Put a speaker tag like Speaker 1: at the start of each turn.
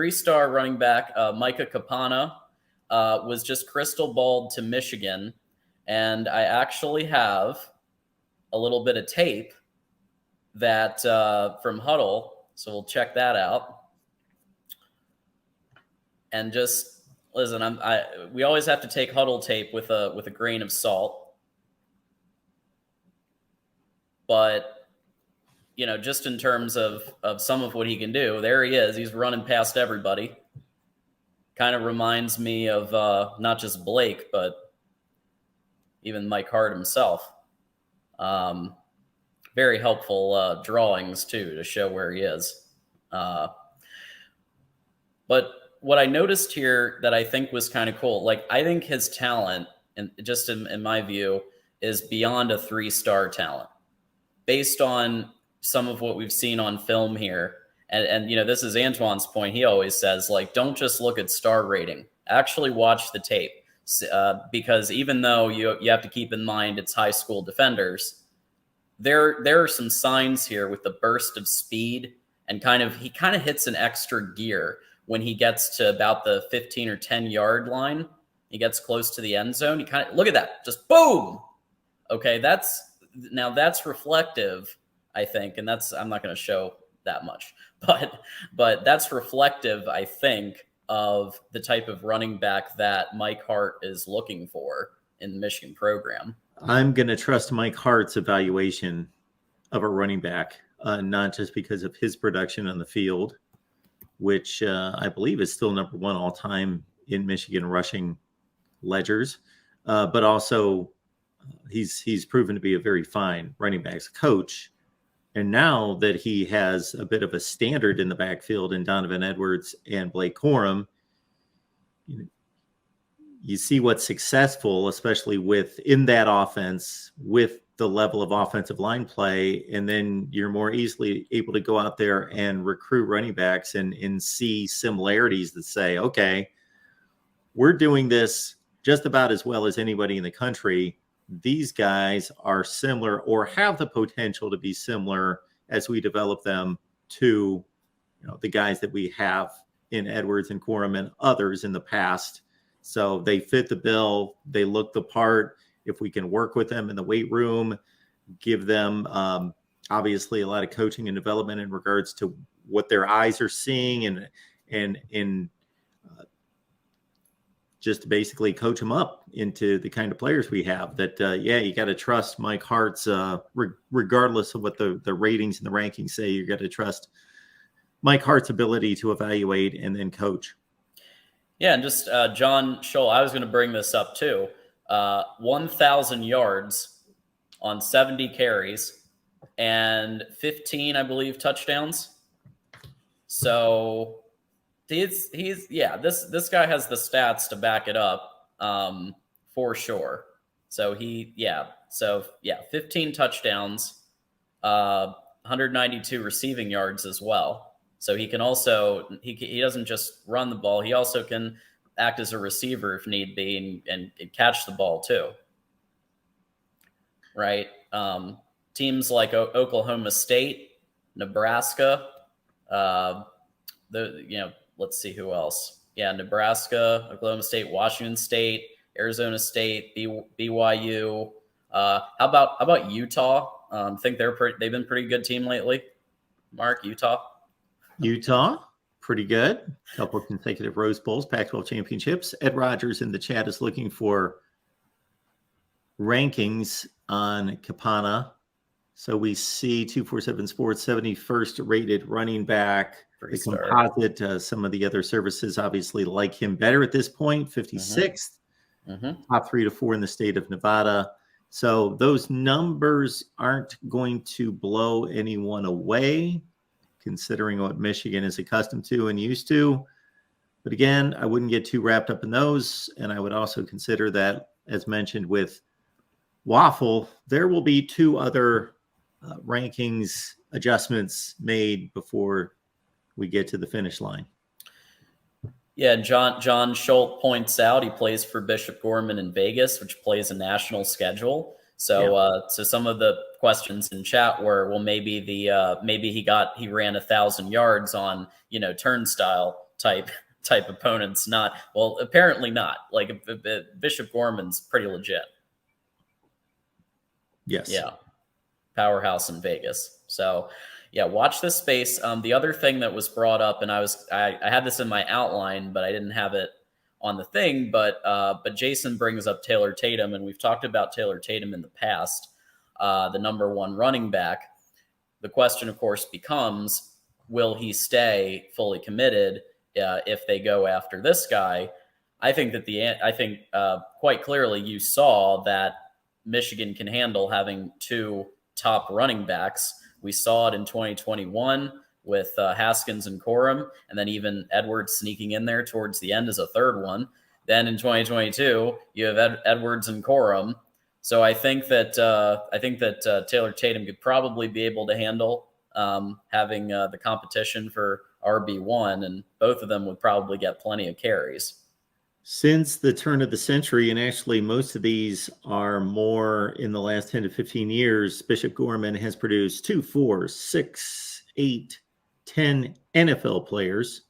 Speaker 1: 3-star running back Micah Kaapana was just crystal balled to Michigan, and I actually have a little bit of tape that from Huddle, so we'll check that out. And just listen, we always have to take Huddle tape with a grain of salt, but just in terms of some of what he can do, there he is. He's running past everybody. Kind of reminds me of not just Blake, but even Mike Hart himself. Very helpful drawings, too, to show where he is. But what I noticed here that I think was kind of cool, like I think his talent, and just in my view, is beyond a 3-star talent based on some of what we've seen on film here. And this is Antoine's point. He always says, like, don't just look at star rating. Actually watch the tape. Because even though you have to keep in mind it's high school defenders, there are some signs here with the burst of speed, and he kind of hits an extra gear when he gets to about the 15 or 10 yard line. He gets close to the end zone. He look at that, just boom. Okay, that's reflective, I think, and I'm not going to show that much, but that's reflective, I think, of the type of running back that Mike Hart is looking for in the Michigan program.
Speaker 2: I'm going to trust Mike Hart's evaluation of a running back, not just because of his production on the field, which I believe is still number 1 all time in Michigan rushing ledgers, but also he's proven to be a very fine running backs coach. And now that he has a bit of a standard in the backfield in Donovan Edwards and Blake Corum, you see what's successful, especially within that offense, with the level of offensive line play. And then you're more easily able to go out there and recruit running backs and see similarities that say, okay, we're doing this just about as well as anybody in the country. These guys are similar or have the potential to be similar as we develop them to the guys that we have in Edwards and Corum and others in the past. So they fit the bill. They look the part. If we can work with them in the weight room, give them obviously a lot of coaching and development in regards to what their eyes are seeing and just basically coach them up into the kind of players we have that, you got to trust Mike Hart's, regardless of what the ratings and the rankings say, you got to trust Mike Hart's ability to evaluate and then coach.
Speaker 1: Yeah. And just John Scholl, I was going to bring this up too. 1,000 yards on 70 carries and 15, I believe, touchdowns. So this guy has the stats to back it up, for sure. So 15 touchdowns, 192 receiving yards as well. So he can also, he doesn't just run the ball. He also can act as a receiver if need be and catch the ball too. Right. Teams like Oklahoma State, Nebraska, let's see who else. Yeah, Nebraska, Oklahoma State, Washington State, Arizona State, BYU. How about Utah? I think they've been pretty good team lately. Mark, Utah, pretty good. A couple of consecutive Rose Bowls, Pac-12 championships. Ed Rogers in the chat is looking for rankings on Kaapana. So we see 247 Sports 71st rated running back. The composite, some of the other services obviously like him better at this point. 56th, top 3 to 4 in the state of Nevada. So those numbers aren't going to blow anyone away, considering what Michigan is accustomed to and used to. But again, I wouldn't get too wrapped up in those. And I would also consider that, as mentioned with Waffle, there will be 2 other rankings adjustments made before we get to the finish line. Yeah, John Schultz points out he plays for Bishop Gorman in Vegas, which plays a national schedule. So, so some of the questions in chat were, well, maybe he ran 1,000 yards on Turnstile type opponents. Not well, apparently not. Like Bishop Gorman's pretty legit.
Speaker 2: Yes.
Speaker 1: Yeah, powerhouse in Vegas. So yeah, watch this space. The other thing that was brought up, and I had this in my outline, but I didn't have it on the thing. But Jason brings up Taylor Tatum, and we've talked about Taylor Tatum in the past, the number one running back. The question, of course, becomes, will he stay fully committed if they go after this guy? I think quite clearly you saw that Michigan can handle having two top running backs. We saw it in 2021 with Haskins and Corum, and then even Edwards sneaking in there towards the end as a third one. Then in 2022, you have Edwards and Corum. So I think that Taylor Tatum could probably be able to handle having the competition for RB1, and both of them would probably get plenty of carries.
Speaker 2: Since the turn of the century, and actually most of these are more in the last 10 to 15 years, Bishop Gorman has produced 2, 4, 6, 8, 10 NFL players.